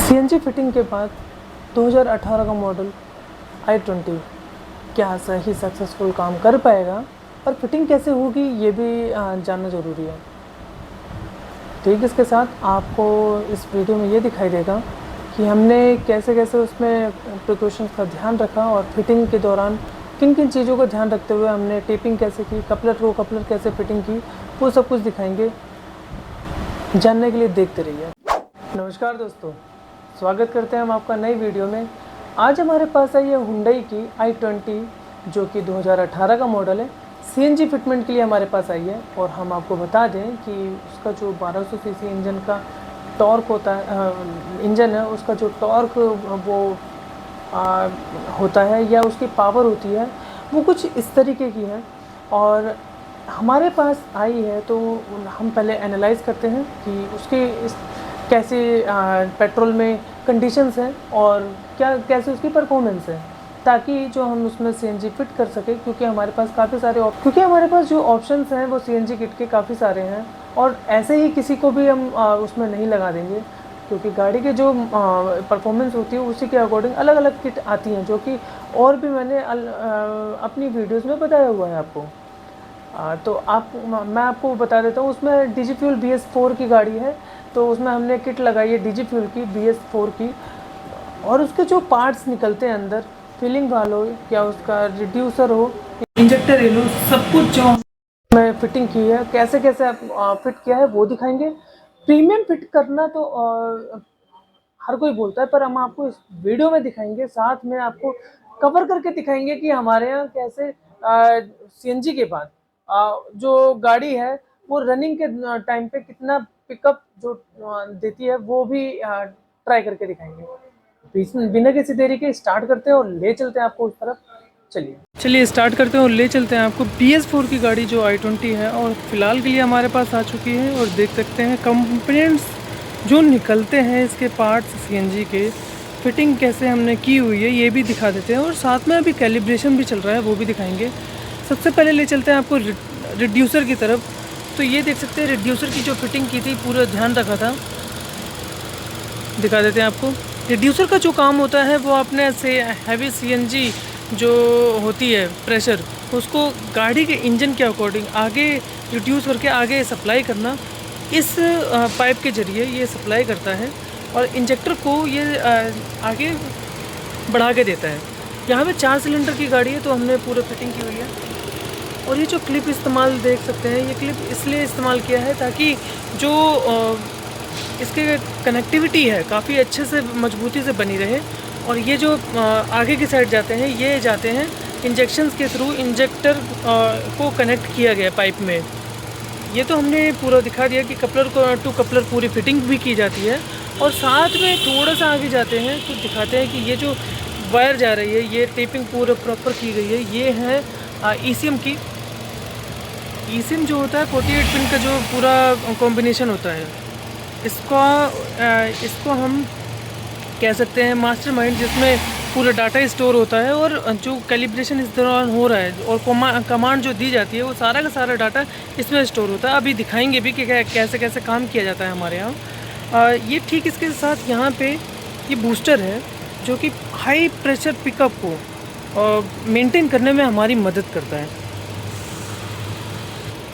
CNG fitting के बाद 2018 का मॉडल i20 क्या सही सक्सेसफुल काम कर पाएगा और फिटिंग कैसे होगी ये भी जानना ज़रूरी है। ठीक इसके साथ आपको इस वीडियो में ये दिखाई देगा कि हमने कैसे कैसे उसमें प्रिकॉशंस का ध्यान रखा और फिटिंग के दौरान किन किन चीज़ों का ध्यान रखते हुए हमने टेपिंग कैसे की, कपलर कैसे फिटिंग की, वो सब कुछ दिखाएंगे। जानने के लिए देखते रहिए। नमस्कार दोस्तों, स्वागत करते हैं हम आपका नई वीडियो में। आज हमारे पास है ये हुंडई की i20 जो कि 2018 का मॉडल है। सीएनजी फिटमेंट के लिए हमारे पास आई है और हम आपको बता दें कि उसका जो 1200 सीसी इंजन का टॉर्क होता है, इंजन है, उसका जो टॉर्क वो होता है या उसकी पावर होती है वो कुछ इस तरीके की है। और हमारे पास आई है तो हम पहले एनालाइज़ करते हैं कि उसके कैसे पेट्रोल में कंडीशंस हैं और कैसे उसकी परफॉर्मेंस है, ताकि जो हम उसमें सीएनजी फिट कर सकें। क्योंकि हमारे पास जो ऑप्शंस हैं वो सीएनजी किट के काफ़ी सारे हैं और ऐसे ही किसी को भी हम उसमें नहीं लगा देंगे, क्योंकि गाड़ी के जो परफॉर्मेंस होती है उसी के अकॉर्डिंग अलग अलग किट आती हैं, जो कि और भी मैंने अपनी वीडियोस में बताया हुआ है आपको। तो मैं आपको बता देता हूँ। उसमें DigiFuel BS4 की गाड़ी है, तो उसमें हमने किट लगाई है DigiFuel की BS4 की। और उसके जो पार्ट्स निकलते हैं अंदर, फीलिंग वाल हो या उसका रिड्यूसर हो, इंजेक्टर एल हो, सब कुछ जो मैं फिटिंग की है, कैसे कैसे फिट किया है वो दिखाएंगे। प्रीमियम फिट करना तो हर कोई बोलता है, पर हम आपको इस वीडियो में दिखाएंगे, साथ में आपको कवर करके दिखाएंगे कि हमारे यहाँ कैसे सीएनजी के बाद जो गाड़ी है वो रनिंग के टाइम पे कितना पिकअप जो देती है वो भी ट्राई करके दिखाएंगे। बिना किसी देरी के स्टार्ट करते हैं और ले चलते हैं आपको उस तरफ। चलिए स्टार्ट करते हैं और ले चलते हैं आपको BS4 की गाड़ी जो i20 है। और फिलहाल के लिए हमारे पास आ चुकी है और देख सकते हैं कंपोनेंट्स जो निकलते हैं, इसके पार्ट्स सीएनजी के फिटिंग कैसे हमने की हुई है ये भी दिखा देते हैं। और साथ में अभी कैलिब्रेशन भी चल रहा है, वो भी दिखाएंगे। सबसे पहले ले चलते हैं आपको रिड्यूसर की तरफ। तो ये देख सकते हैं रिड्यूसर की जो फिटिंग की थी, पूरा ध्यान रखा था, दिखा देते हैं आपको। रिड्यूसर का जो काम होता है वो अपने से हैवी सीएनजी जो होती है प्रेशर, उसको गाड़ी के इंजन के अकॉर्डिंग आगे रिड्यूस करके आगे सप्लाई करना, इस पाइप के ज़रिए ये सप्लाई करता है और इंजेक्टर को ये आगे बढ़ा के देता है। यहाँ पे 4 सिलेंडर की गाड़ी है तो हमने पूरा फिटिंग की हुई है। और ये जो क्लिप इस्तेमाल देख सकते हैं, ये क्लिप इसलिए इस्तेमाल किया है ताकि जो इसके कनेक्टिविटी है काफ़ी अच्छे से मजबूती से बनी रहे। और ये जो आगे की साइड जाते हैं, ये जाते हैं इंजेक्शंस के थ्रू, इंजेक्टर को कनेक्ट किया गया पाइप में। ये तो हमने पूरा दिखा दिया कि कपलर को टू कपलर पूरी फिटिंग भी की जाती है। और साथ में थोड़ा सा आगे जाते हैं तो दिखाते हैं कि ये जो वायर जा रही है, ये टेपिंग पूरा प्रॉपर की गई है। ये है ECM की। ECM जो होता है 48 पिन का जो पूरा कॉम्बिनेशन होता है, इसको हम कह सकते हैं मास्टरमाइंड, जिसमें पूरा डाटा स्टोर होता है और जो कैलिब्रेशन इस दौरान हो रहा है और कमांड जो दी जाती है वो सारा का सारा डाटा इसमें स्टोर होता है। अभी दिखाएंगे भी कि कैसे कैसे काम किया जाता है हमारे यहाँ। ये ठीक इसके साथ यहाँ पे ये बूस्टर है जो कि हाई प्रेशर पिकअप को मेंटेन करने में हमारी मदद करता है।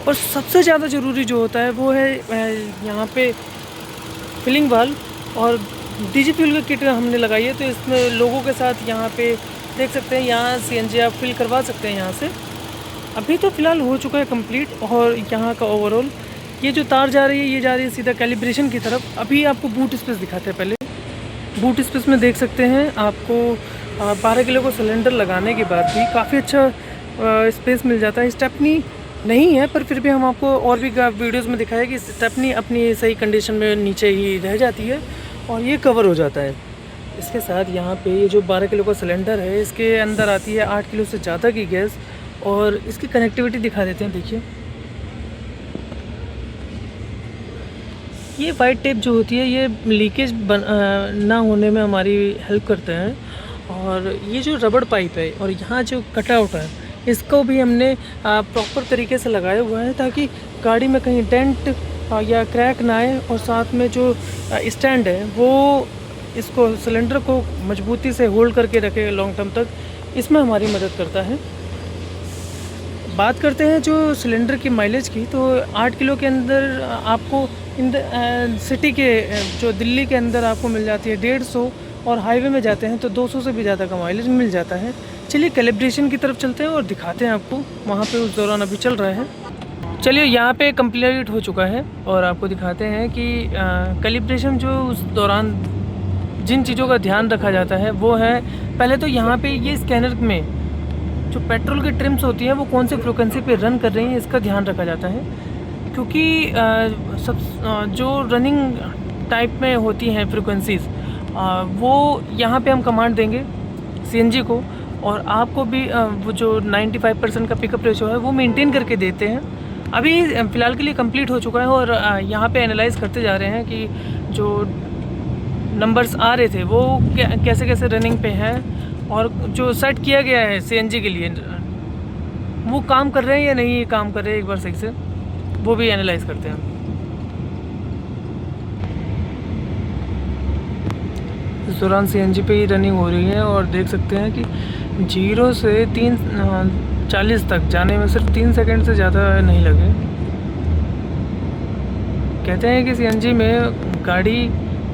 और सबसे ज़्यादा ज़रूरी जो होता है वो है यहाँ पे फिलिंग वाल्व। और DigiFuel की किट हमने लगाई है, तो इसमें लोगों के साथ यहाँ पे देख सकते हैं, यहाँ सीएनजी आप फिल करवा सकते हैं यहाँ से। अभी तो फ़िलहाल हो चुका है कंप्लीट। और यहाँ का ओवरऑल ये जो तार जा रही है, ये जा रही है सीधा कैलिब्रेशन की तरफ। अभी आपको बूट स्पेस दिखाते हैं। पहले बूट स्पेस में देख सकते हैं आपको 12 किलो का सिलेंडर लगाने के बाद भी काफ़ी अच्छा स्पेस मिल जाता है। स्टेपनी नहीं है, पर फिर भी हम आपको और भी वीडियोस में दिखाया कि स्टेपनी अपनी सही कंडीशन में नीचे ही रह जाती है और ये कवर हो जाता है। इसके साथ यहाँ पे ये जो 12 किलो का सिलेंडर है, इसके अंदर आती है 8 किलो से ज़्यादा की गैस। और इसकी कनेक्टिविटी दिखा देते हैं। देखिए ये वाइट टेप जो होती है ये लीकेज ना होने में हमारी हेल्प करते हैं। और ये जो रबड़ पाइप है और यहाँ जो कटआउट है, इसको भी हमने प्रॉपर तरीके से लगाया हुआ है ताकि गाड़ी में कहीं डेंट या क्रैक ना आए। और साथ में जो स्टैंड है वो इसको सिलेंडर को मजबूती से होल्ड करके रखे लॉन्ग टर्म तक, इसमें हमारी मदद करता है। बात करते हैं जो सिलेंडर की माइलेज की, तो 8 किलो के अंदर आपको इन द सिटी के जो दिल्ली के अंदर आपको मिल जाती है 150, और हाईवे में जाते हैं तो 200 से भी ज़्यादा का माइलेज मिल जाता है। चलिए कैलिब्रेशन की तरफ चलते हैं और दिखाते हैं आपको, वहाँ पे उस दौरान अभी चल रहा है। चलिए यहाँ पे कंप्लीट हो चुका है और आपको दिखाते हैं कि कैलिब्रेशन जो उस दौरान जिन चीज़ों का ध्यान रखा जाता है वो है, पहले तो यहाँ पे ये स्कैनर में जो पेट्रोल की ट्रिम्स होती हैं वो कौन सी फ्रिक्वेंसी पे रन कर रही हैं, इसका ध्यान रखा जाता है। क्योंकि जो रनिंग टाइप में होती हैं फ्रिक्वेंसीज़, वो यहाँ पे हम कमांड देंगे सीएनजी को, और आपको भी वो जो 95% का पिकअप रेशो है वो मेंटेन करके देते हैं। अभी फ़िलहाल के लिए कंप्लीट हो चुका है और यहाँ पे एनालाइज़ करते जा रहे हैं कि जो नंबर्स आ रहे थे वो कैसे कैसे रनिंग पे हैं, और जो सेट किया गया है सीएनजी के लिए वो काम कर रहे हैं या नहीं काम कर रहे हैं, एक बार सही से वो भी एनालाइज़ करते हैं। इस दौरान सीएनजी पे ही रनिंग हो रही है और देख सकते हैं कि 0 से 3:40 तक जाने में सिर्फ 3 सेकंड से ज़्यादा नहीं लगे। कहते हैं कि सीएनजी में गाड़ी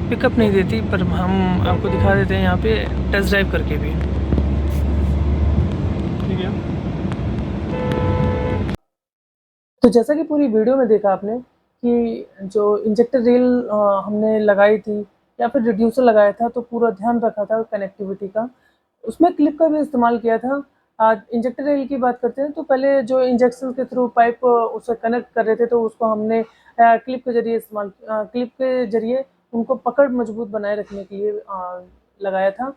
पिकअप नहीं देती, पर हम आपको दिखा देते हैं यहाँ पे टेस्ट ड्राइव करके भी। ठीक है, तो जैसा कि पूरी वीडियो में देखा आपने कि जो इंजेक्टर रेल हमने लगाई थी या फिर रिड्यूसर लगाया था, तो पूरा ध्यान रखा था कनेक्टिविटी का, उसमें क्लिप का भी इस्तेमाल किया था। इंजेक्टर रेल की बात करते हैं तो पहले जो इंजेक्शन के थ्रू पाइप उसे कनेक्ट कर रहे थे, तो उसको हमने क्लिप के ज़रिए क्लिप के ज़रिए उनको पकड़ मजबूत बनाए रखने के लिए लगाया था।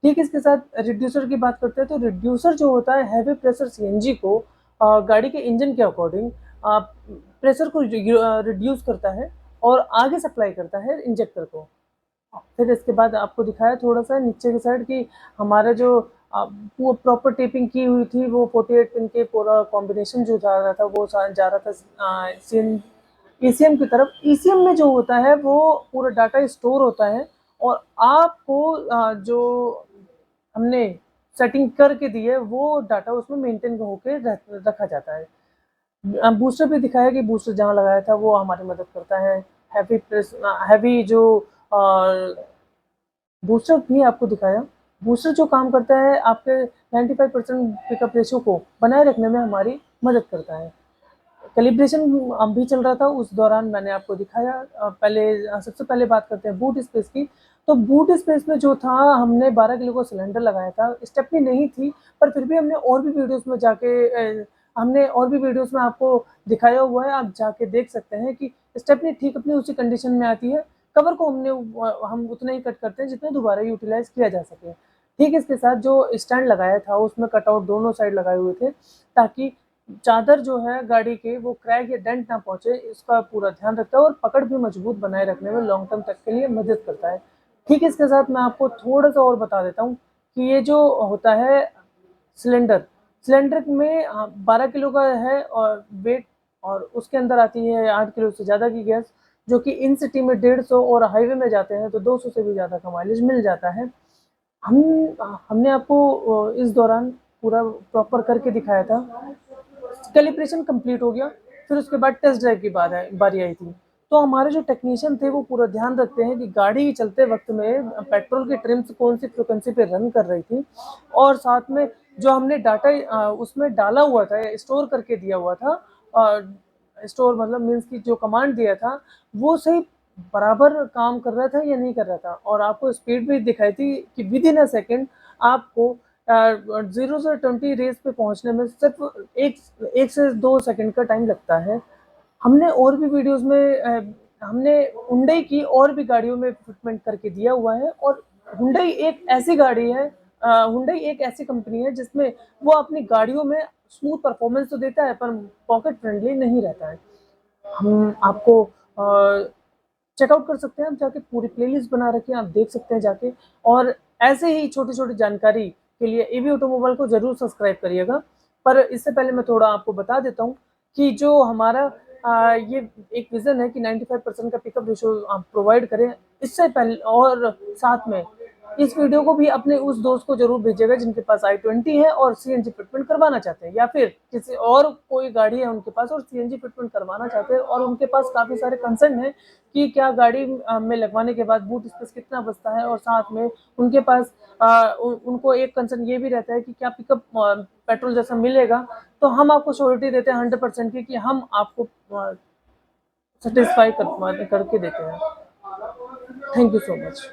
ठीक, इसके साथ रिड्यूसर की बात करते हैं तो रिड्यूसर जो होता है हैवी प्रेशर सीएनजी को गाड़ी के इंजन के अकॉर्डिंग प्रेशर को रिड्यूस करता है और आगे सप्लाई करता है इंजेक्टर को। फिर इसके बाद आपको दिखाया थोड़ा सा नीचे की साइड कि हमारा जो वो प्रॉपर टेपिंग की हुई थी, वो 48 पिन के पूरा कॉम्बिनेशन जो जा रहा था वो जा रहा था ईसीएम की तरफ। ईसीएम में जो होता है वो पूरा डाटा स्टोर होता है और आपको जो हमने सेटिंग करके दी है वो डाटा उसमें मेंटेन होकर रखा जाता है। बूस्टर भी दिखाया कि बूस्टर जहाँ लगाया था वो हमारी मदद करता है। हैवी जो बूस्टर भी आपको दिखाया। बूस्टर जो काम करता है आपके 95% पिकअप रेशियो को बनाए रखने में हमारी मदद करता है। कैलिब्रेशन भी चल रहा था, उस दौरान मैंने आपको दिखाया। सबसे पहले बात करते हैं बूट स्पेस की। तो बूट स्पेस में जो था, हमने 12 किलो का सिलेंडर लगाया था, स्टेपनी नहीं थी, पर फिर भी हमने और भी वीडियोस में आपको दिखाया हुआ है, आप जाके देख सकते हैं कि स्टेपनी ठीक अपनी उसी कंडीशन में आती है। कवर को हम उतना ही कट करते हैं जितना दोबारा यूटिलाइज किया जा सके। ठीक, इसके साथ जो स्टैंड लगाया था उसमें कटआउट दोनों साइड लगाए हुए थे, ताकि चादर जो है गाड़ी के वो क्रैक या डेंट ना पहुंचे, इसका पूरा ध्यान रखता है और पकड़ भी मजबूत बनाए रखने में लॉन्ग टर्म तक के लिए मदद करता है। ठीक, इसके साथ मैं आपको थोड़ा सा और बता देता हूँ कि ये जो होता है सिलेंडर में 12 किलो का है और वेट, और उसके अंदर आती है 8 किलो से ज़्यादा की गैस, जो कि इन सिटी में 150 और हाईवे में जाते हैं तो 200 से भी ज़्यादा का माइलेज मिल जाता है। हमने आपको इस दौरान पूरा प्रॉपर करके दिखाया था। कैलिब्रेशन कंप्लीट हो गया, फिर उसके बाद टेस्ट ड्राइव की बारी आई थी। तो हमारे जो टेक्नीशियन थे वो पूरा ध्यान रखते हैं कि गाड़ी चलते वक्त में पेट्रोल की ट्रिम्स कौन सी फ्रिक्वेंसी पे रन कर रही थी, और साथ में जो हमने डाटा उसमें डाला हुआ था, स्टोर करके दिया हुआ था, स्टोर मतलब मीन्स की जो कमांड दिया था वो सही बराबर काम कर रहा था या नहीं कर रहा था। और आपको स्पीड भी दिखाई थी कि विद इन अ सेकेंड आपको 0 से 20 रेस पे पहुंचने में सिर्फ एक से 2 सेकंड का टाइम लगता है। हमने और भी वीडियोस में हमने हुंडई की और भी गाड़ियों में फिटमेंट करके दिया हुआ है, और हुंडई एक ऐसी कंपनी है जिसमें वो अपनी गाड़ियों में स्मूथ परफॉर्मेंस तो देता है, पर पॉकेट फ्रेंडली नहीं रहता है। हम आपको चेकआउट कर सकते हैं, आप जाके पूरी प्लेलिस्ट बना रखी है, आप देख सकते हैं जाके। और ऐसे ही छोटी छोटी जानकारी के लिए एवी ऑटोमोबाइल को ज़रूर सब्सक्राइब करिएगा। पर इससे पहले मैं थोड़ा आपको बता देता हूँ कि जो हमारा ये एक विज़न है कि 95% का पिकअप रेशो आप प्रोवाइड करें। इससे पहले और साथ में इस वीडियो को भी अपने उस दोस्त को जरूर भेजिएगा जिनके पास i20 है और सीएनजी फिटमेंट करवाना चाहते हैं, या फिर किसी और कोई गाड़ी है उनके पास और सीएनजी फिटमेंट करवाना चाहते हैं और उनके पास काफ़ी सारे कंसर्न है कि क्या गाड़ी में लगवाने के बाद बूट स्पेस कितना बचता है, और साथ में उनके पास उनको एक कंसर्न ये भी रहता है कि क्या पिकअप पेट्रोल जैसा मिलेगा। तो हम आपको श्योरिटी देते हैं 100% की कि हम आपको सेटिस्फाई करके देते हैं। Thank you so much.